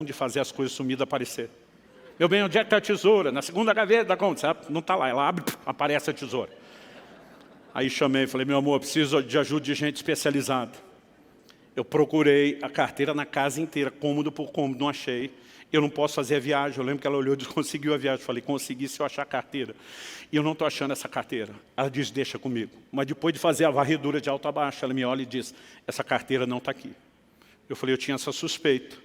de fazer as coisas sumidas aparecer. Meu bem, onde é que está a tesoura? Na segunda gaveta da conta. Não está lá, ela abre, aparece a tesoura. Aí chamei, falei, meu amor, preciso de ajuda de gente especializada. Eu procurei a carteira na casa inteira, cômodo por cômodo, não achei. Eu não posso fazer a viagem. Eu lembro que ela olhou e disse, conseguiu a viagem. Falei, consegui se eu achar a carteira. E eu não estou achando essa carteira. Ela disse, deixa comigo. Mas depois de fazer a varredura de alto a baixo, ela me olha e diz, essa carteira não está aqui. Eu falei, eu tinha essa suspeita.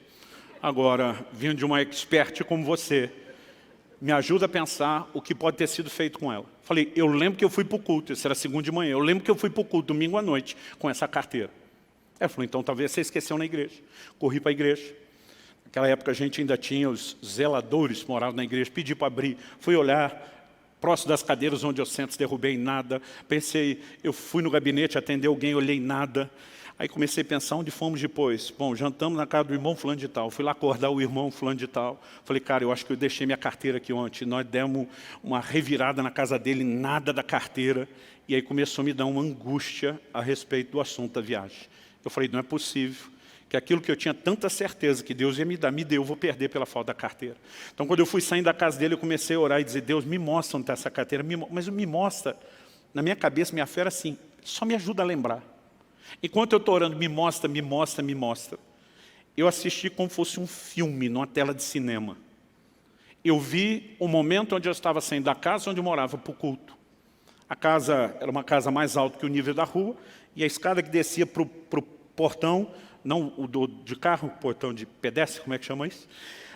Agora, vindo de uma expert como você, me ajuda a pensar o que pode ter sido feito com ela. Falei, eu lembro que eu fui para o culto, isso era segunda de manhã, eu lembro que eu fui para o culto domingo à noite com essa carteira. Ela falou, então talvez você esqueceu na igreja. Corri para a igreja. Naquela época a gente ainda tinha os zeladores que moravam na igreja, pedi para abrir, fui olhar, próximo das cadeiras onde eu sento, derrubei nada. Pensei, eu fui no gabinete atender alguém, olhei nada. Aí comecei a pensar onde fomos depois. Bom, jantamos na casa do irmão fulano de tal. Fui lá acordar o irmão fulano de tal. Falei, cara, eu acho que eu deixei minha carteira aqui ontem. Nós demos uma revirada na casa dele, nada da carteira. E aí começou a me dar uma angústia a respeito do assunto da viagem. Eu falei, não é possível que aquilo que eu tinha tanta certeza que Deus ia me dar, me deu, eu vou perder pela falta da carteira. Então, quando eu fui saindo da casa dele, eu comecei a orar e dizer, Deus, me mostra onde está essa carteira. Mas me mostra, na minha cabeça, minha fé era assim, só me ajuda a lembrar. Enquanto eu estou orando, me mostra, me mostra, me mostra. Eu assisti como fosse um filme, numa tela de cinema. Eu vi o momento onde eu estava saindo da casa onde eu morava para o culto. A casa era uma casa mais alta que o nível da rua, e a escada que descia para o portão, não o de carro, portão de pedestre, como é que chama isso?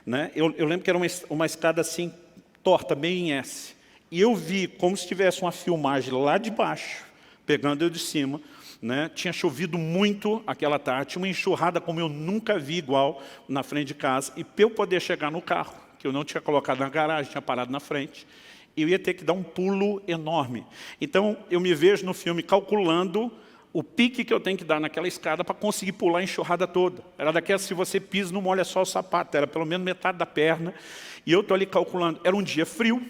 Né? Eu lembro que era uma escada assim, torta, meio em S. E eu vi como se tivesse uma filmagem lá de baixo, pegando eu de cima. Né? Tinha chovido muito aquela tarde, tinha uma enxurrada como eu nunca vi igual na frente de casa. E para eu poder chegar no carro, que eu não tinha colocado na garagem, tinha parado na frente, eu ia ter que dar um pulo enorme. Então, eu me vejo no filme calculando o pique que eu tenho que dar naquela escada para conseguir pular a enxurrada toda. Era daquelas, se você pisa, não molha só o sapato, era pelo menos metade da perna. E eu estou ali calculando. Era um dia frio,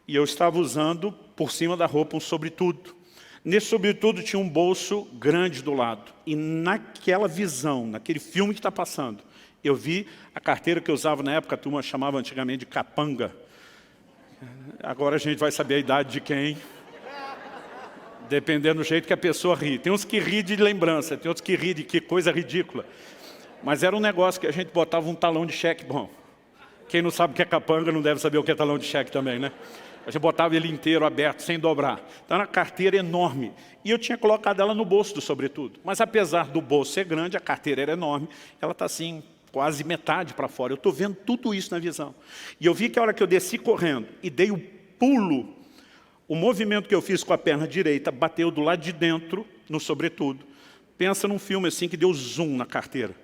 e eu estava usando, por cima da roupa, um sobretudo. Nesse sobretudo tinha um bolso grande do lado. E naquela visão, naquele filme que está passando, eu vi a carteira que eu usava na época, a turma chamava antigamente de capanga. Agora a gente vai saber a idade de quem, dependendo do jeito que a pessoa ri. Tem uns que ri de lembrança, tem outros que ri de que coisa ridícula. Mas era um negócio que a gente botava um talão de cheque. Bom, quem não sabe o que é capanga não deve saber o que é talão de cheque também, né? A gente botava ele inteiro, aberto, sem dobrar. Então, era uma carteira enorme. E eu tinha colocado ela no bolso do sobretudo. Mas, apesar do bolso ser grande, a carteira era enorme. Ela está assim, quase metade para fora. Eu estou vendo tudo isso na visão. E eu vi que a hora que eu desci correndo e dei o pulo, o movimento que eu fiz com a perna direita bateu do lado de dentro, no sobretudo. Pensa num filme assim que deu zoom na carteira.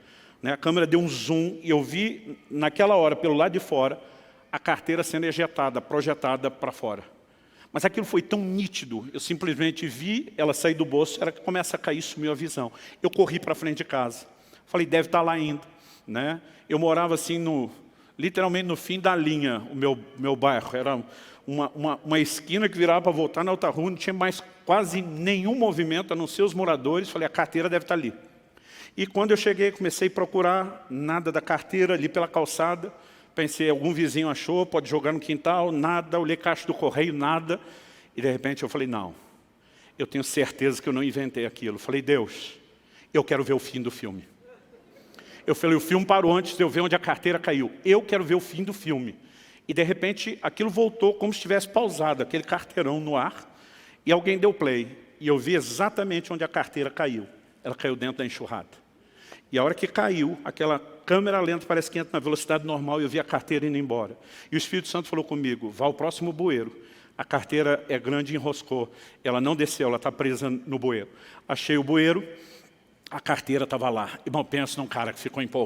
Né? A câmera deu um zoom e eu vi, naquela hora, pelo lado de fora, a carteira sendo ejetada, projetada para fora. Mas aquilo foi tão nítido, eu simplesmente vi ela sair do bolso, era que começa a cair, sumiu a visão. Eu corri para frente de casa. Falei, deve estar lá ainda. Né? Eu morava assim, literalmente no fim da linha, o meu bairro. Era uma esquina que virava para voltar na outra rua, não tinha mais quase nenhum movimento, a não ser os moradores. Falei, a carteira deve estar ali. E quando eu cheguei, comecei a procurar, nada da carteira ali pela calçada. Pensei, algum vizinho achou, pode jogar no quintal, nada. Olhei caixa do correio, nada. E de repente eu falei, não, eu tenho certeza que eu não inventei aquilo. Falei, Deus, eu quero ver o fim do filme. Eu falei, o filme parou antes de eu ver onde a carteira caiu. Eu quero ver o fim do filme. E de repente aquilo voltou como se tivesse pausado, aquele carteirão no ar. E alguém deu play. E eu vi exatamente onde a carteira caiu. Ela caiu dentro da enxurrada. E a hora que caiu, aquela câmera lenta parece que entra na velocidade normal e eu vi a carteira indo embora. E o Espírito Santo falou comigo, vá ao próximo bueiro. A carteira é grande e enroscou. Ela não desceu, ela está presa no bueiro. Achei o bueiro, a carteira estava lá. Irmão, pensa num cara que ficou empolgado.